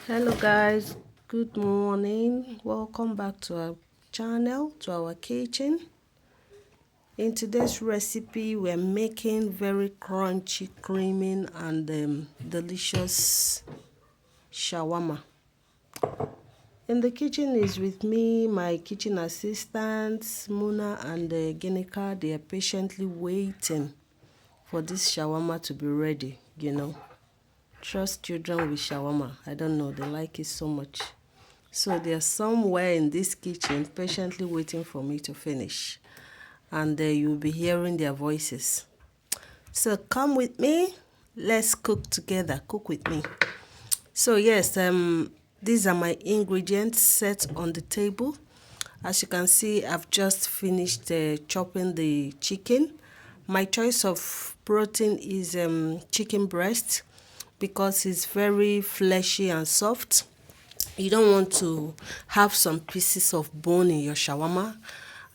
Hello guys, good morning. Welcome back to our channel, to our kitchen. In today's recipe we're making very crunchy, creamy and delicious shawarma. In the kitchen is with me my kitchen assistants Muna and Genika. They are patiently waiting for this shawarma to be ready. Trust children with shawarma. I don't know, they like it so much. So they're somewhere in this kitchen patiently waiting for me to finish. And you'll be hearing their voices. So come with me. Let's cook together. Cook with me. So yes, these are my ingredients set on the table. As you can see, I've just finished chopping the chicken. My choice of protein is chicken breast because it's very fleshy and soft. You don't want to have some pieces of bone in your shawarma.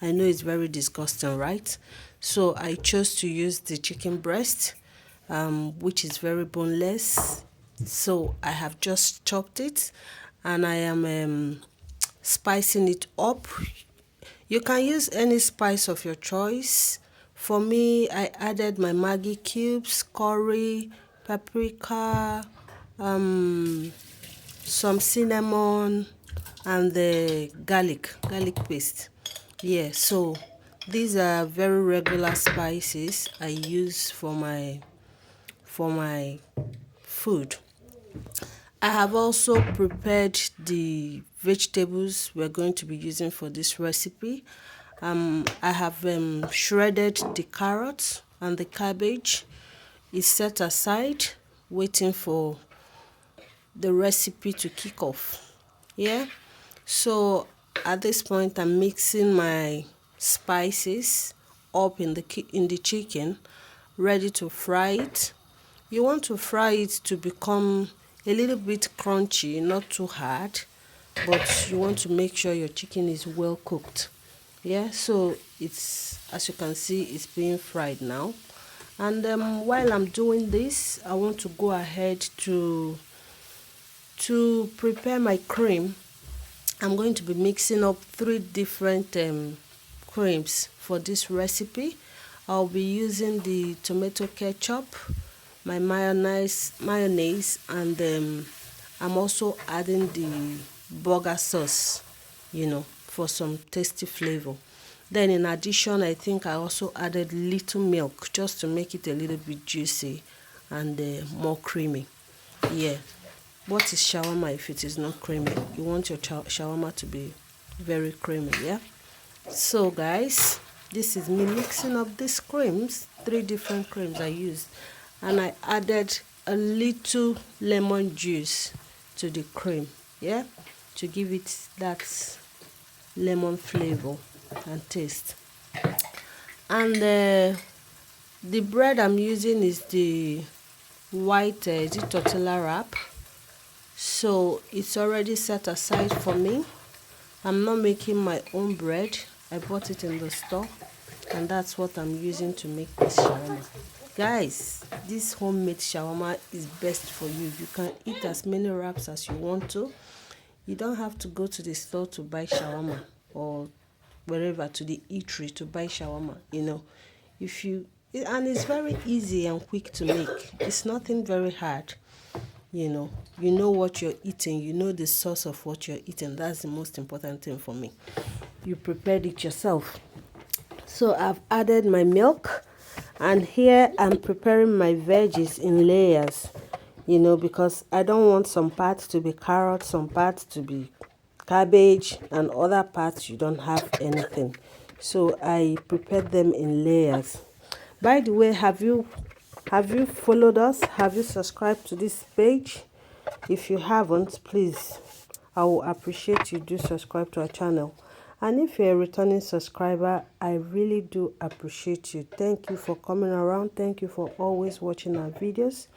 I know it's very disgusting, right? So I chose to use the chicken breast, which is very boneless. So I have just chopped it and I am spicing it up. You can use any spice of your choice. For me, I added my Maggi cubes, curry, paprika, some cinnamon, and the garlic paste. Yeah, so these are very regular spices I use for my food. I have also prepared the vegetables we're going to be using for this recipe. I have shredded the carrots and the cabbage. It's set aside, waiting for the recipe to kick off. Yeah, so at this point I'm mixing my spices up in the chicken, ready to fry it. You want to fry it to become a little bit crunchy, not too hard, but you want to make sure your chicken is well cooked. Yeah, so it's, as you can see, it's being fried now. And while I'm doing this, I want to go ahead to prepare my cream. I'm going to be mixing up 3 different creams for this recipe. I'll be using the tomato ketchup, my mayonnaise, and I'm also adding the burger sauce, for some tasty flavor. Then in addition, I think I also added little milk just to make it a little bit juicy and more creamy. Yeah. What is shawarma if it is not creamy? You want your shawarma to be very creamy, yeah? So guys, this is me mixing up these creams, 3 different creams I used. And I added a little lemon juice to the cream, yeah? To give it that lemon flavor and taste. And the bread I'm using is the white is it tortilla wrap. So it's already set aside for me. I'm not making my own bread. I bought it in the store and that's what I'm using to make this shawarma. Guys, this homemade shawarma is best for you. You can eat as many wraps as you want to. You don't have to go to the store to buy shawarma or wherever to the eatery to buy shawarma. And it's very easy and quick to make. It's nothing very hard. You know what you're eating, you know the source of what you're eating. That's the most important thing for me. You prepared it yourself. So I've added my milk, and here I'm preparing my veggies in layers, because I don't want some parts to be carrots, some parts to be cabbage, and other parts you don't have anything. So I prepared them in layers. By the way, have you followed us? Have you subscribed to this page? If you haven't, please, I will appreciate you do subscribe to our channel. And if you're a returning subscriber, I really do appreciate you. Thank you for coming around. Thank you for always watching our videos.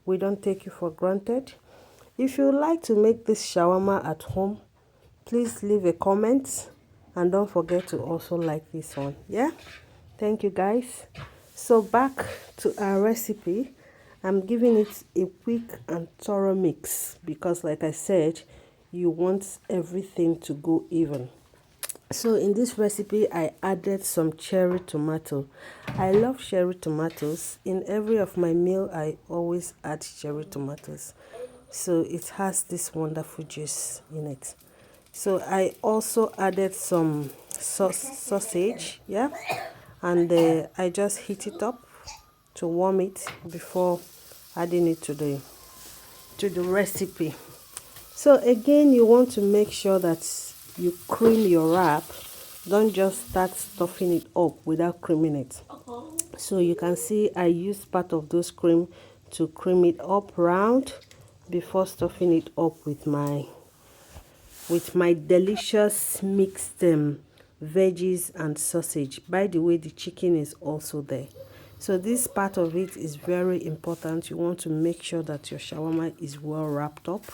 We don't take you for granted. If you would like to make this shawarma at home, please leave a comment and don't forget to also like this one. Yeah, thank you guys. So back to our recipe. I'm giving it a quick and thorough mix because, like I said, you want everything to go even. So in this recipe, I added some cherry tomato. I love cherry tomatoes. In every of my meal, I always add cherry tomatoes. So it has this wonderful juice in it. So I also added some sausage, yeah, and I just heat it up to warm it before adding it to the recipe. So again, you want to make sure that you cream your wrap. Don't just start stuffing it up without creaming it. So you can see I used part of those cream to cream it up round before stuffing it up with my delicious mixed veggies and sausage. By the way, the chicken is also there. So this part of it is very important. You want to make sure that your shawarma is well wrapped up.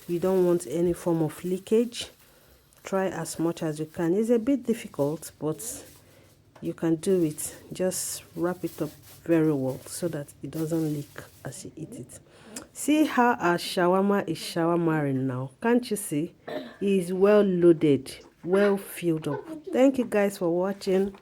You don't want any form of leakage. Try as much as you can. It's a bit difficult, but you can do it. Just wrap it up very well so that it doesn't leak as you eat it. See how our shawarma is shawarmaing now. Can't you see? It is well loaded, well filled up. Thank you guys for watching.